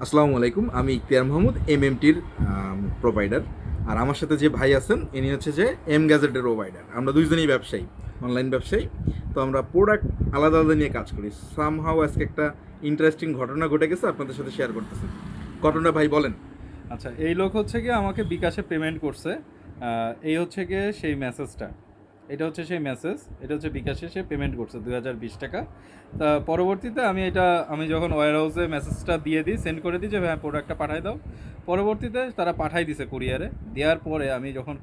আসসালামু আলাইকুম, আমি ইখতিয়ার মাহমুদ এমএমটির প্রোভাইডার। আর আমার সাথে যে ভাই আছেন ইনি হচ্ছে যে এম গ্যাজেটের প্রোভাইডার। আমরা দুইজনই ব্যবসায়ী, অনলাইন ব্যবসায়ী। তো আমরা প্রোডাক্ট আলাদা আলাদা নিয়ে কাজ করি। সামহাও আজকে একটা ইন্টারেস্টিং ঘটনা ঘটে গেছে, আপনাদের সাথে শেয়ার করতেছি। ঘটনা ভাই বলেন। আচ্ছা, এই লোক হচ্ছে গিয়ে আমাকে বিকাশে পেমেন্ট করছে। এই হচ্ছে গিয়ে সেই মেসেজটা, এটা হচ্ছে সেই মেসেজ, এটা হচ্ছে বিকাশে সে পেমেন্ট করছে 2020 টাকা। তা পরবর্তীতে আমি যখন ওয়্যার হাউসে মেসেজটা দিয়ে দিই, সেন্ড করে দিই যে হ্যাঁ প্রোডাক্টটা পাঠাই দাও। পরবর্তীতে তারা পাঠাই দিছে কুরিয়ারে। দেওয়ার পরে আমি যখন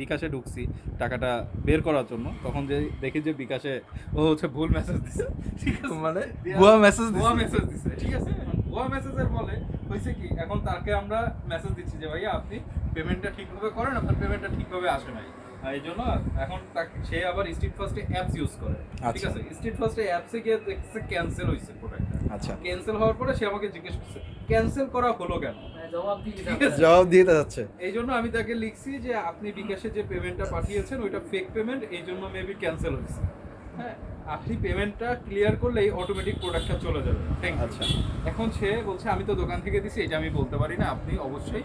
বিকাশে ঢুকছি টাকাটা বের করার জন্য, তখন যে দেখি যে বিকাশে ও হচ্ছে ভুল মেসেজ দিছে। ঠিক আছে, মানে ভুয়া মেসেজ ভুয়া মেসেজ দিছে। ঠিক আছে, ভুয়া মেসেজের বলে হয়েছে কি, এখন তাকে আমরা মেসেজ দিচ্ছি যে ভাইয়া আপনি পেমেন্টটা ঠিকভাবে করেন, আপনার পেমেন্টটা ঠিকভাবে আসে নাই। এই জন্য এখন সে আবার স্ট্রিট ফার্স্টে অ্যাপস ইউজ করে। ঠিক আচ্ছা। আছে, স্ট্রিট ফার্স্টে অ্যাপসে গিয়ে দেখছে ক্যান্সেল হয়েছে প্রোডাক্টটা। আচ্ছা, ক্যান্সেল হওয়ার পরে সে আমাকে জিজ্ঞেস করছে ক্যান্সেল করা হলো কেন। ঠিক আছে? জবাব দিয়ে যাচ্ছে। এই জন্য আমি তাকে লিখছি যে আপনি বিকাশে যে পেমেন্টটা পাঠিয়েছেন ওইটা ফেক পেমেন্ট, এই জন্য মেবি ক্যান্সেল হয়েছে। হ্যাঁ, আপনি পেমেন্টটা ক্লিয়ার করলেই অটোমেটিক প্রোডাক্টটা চলে যাবে। আচ্ছা এখন সে বলছে আমি তো দোকান থেকে দিছি, এটা আমি বলতে পারি না, আপনি অবশ্যই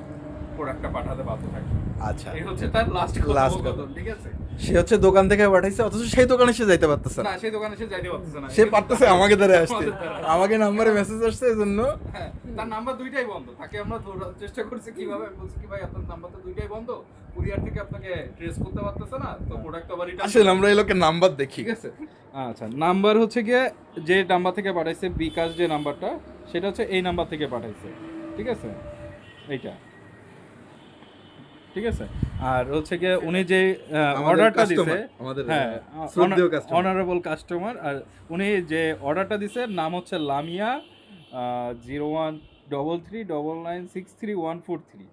প্রোডাক্টটা পাঠাতে বাধ্য থাকবেন। আচ্ছা, এই হচ্ছে তার লাস্ট Last কথা। ঠিক আছে, সে হচ্ছে দোকান থেকে পাঠাইছে, অথচ সেই দোকানে সে যাইতে পারতেছে না। না সেই দোকানে সে যাইতে পারতেছে না, সে পারতেছে আমাকে ধরে আসতে। আমাদের দ্বারা। আমাকে নাম্বারে মেসেজ আসছে, এই জন্য হ্যাঁ, তার নাম্বার দুইটাই বন্ধ। তাকে আমরা ধরার চেষ্টা করছি কিভাবে, আমি বলছি কি ভাই আপনার নাম্বার তো দুইটাই বন্ধ, কুরিয়ার থেকে আপনাকে ট্রেস করতে পারতেছে না, তো প্রোডাক্ট আবার রিটার্ন। আসলে আমরা এই লোকের নাম্বার দেখি। ঠিক আছে, আচ্ছা নাম্বার হচ্ছে গিয়ে যে নাম্বার থেকে পাঠাইছে, বিকাশ যে নাম্বারটা সেটা হচ্ছে এই নাম্বার থেকে পাঠাইছে। ঠিক আছে, এইটা ঠিক আছে। আর হচ্ছে গিয়ে উনি যে আমাদের অর্ডারটা customer, দিছে, আমাদের, হ্যাঁ শ্রদ্ধেয় customer। অনারেবল কাস্টমার, আর উনি যে অর্ডারটা দিছে নাম হচ্ছে লামিয়া 01339963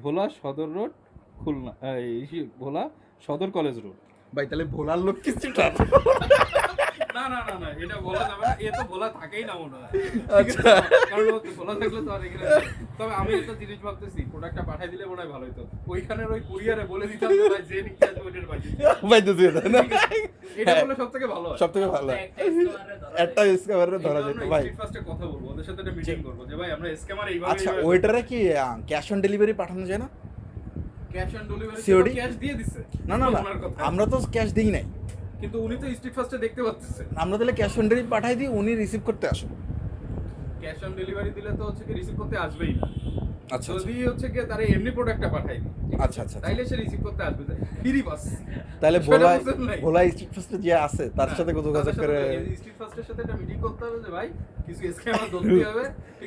ভোলা সদর রোড, খুলনা, ভোলা সদর কলেজ রোড। ভাই তাহলে ভোলার লোক কিছুটা। না না না না, এটা বলা যাবে না, এ তো বলা থাকেই না মনে হয়। আচ্ছা। কারণ ও বলা থাকলে তো আর এখানে। তবে আমি একটা জিনিস ভাবতেছি, প্রোডাক্টটা পাঠাই দিলে মনে হয় ভালো হতো। ওইখানের ওই কুরিয়ারে বলে দিতাম যে ভাই যে নিতে আসবে ওইটার ভাই। ভাই তো দিয়ে দেয় না। এটা বলে সবথেকে ভালো হয়। সব থেকে ভালো একটা স্ক্যামারে ধরা যেত ভাই। স্ট্রিট ফার্স্টে কথা বলবো, ওদের সাথে একটা মিটিং করব যে ভাই আমরা স্ক্যামার এইভাবে। আচ্ছা, ওইটারে কি ক্যাশ অন ডেলিভারি পাঠানো যায় না? Cash on delivery COD? Cash দিয়ে দিছে। না না না, ওনার কথা। আমরা তো ক্যাশ দিই নাই। কিন্তু উনি তো স্ট্রিট ফার্স্টে দেখতে পাচ্ছে। আমরা তাহলে ক্যাশ অন ডেলিভারি পাঠাই দিই, উনি রিসিভ করতে আসুন। ক্যাশ অন ডেলিভারি দিলে তো হচ্ছে কি রিসিভ করতে আসবেই না। আচ্ছা যদি হচ্ছে কি তারা এমনি প্রোডাক্টটা পাঠাই দিই, ঠিক আছে? আচ্ছা আচ্ছা। তাইলে সে রিসিভ করতে আসবে, ফ্রি বাস। তাহলে সেটা ভোলা বুঝেন নাই? ভোলা স্ট্রিট ফার্স্টে যে আছে তার সাথে যোগাযোগ করে স্ট্রিট ফার্স্টের সাথে একটা মিটিং করতে হবে যে ভাই কিছু স্ক্যামার ধরতে হবে। ঠিক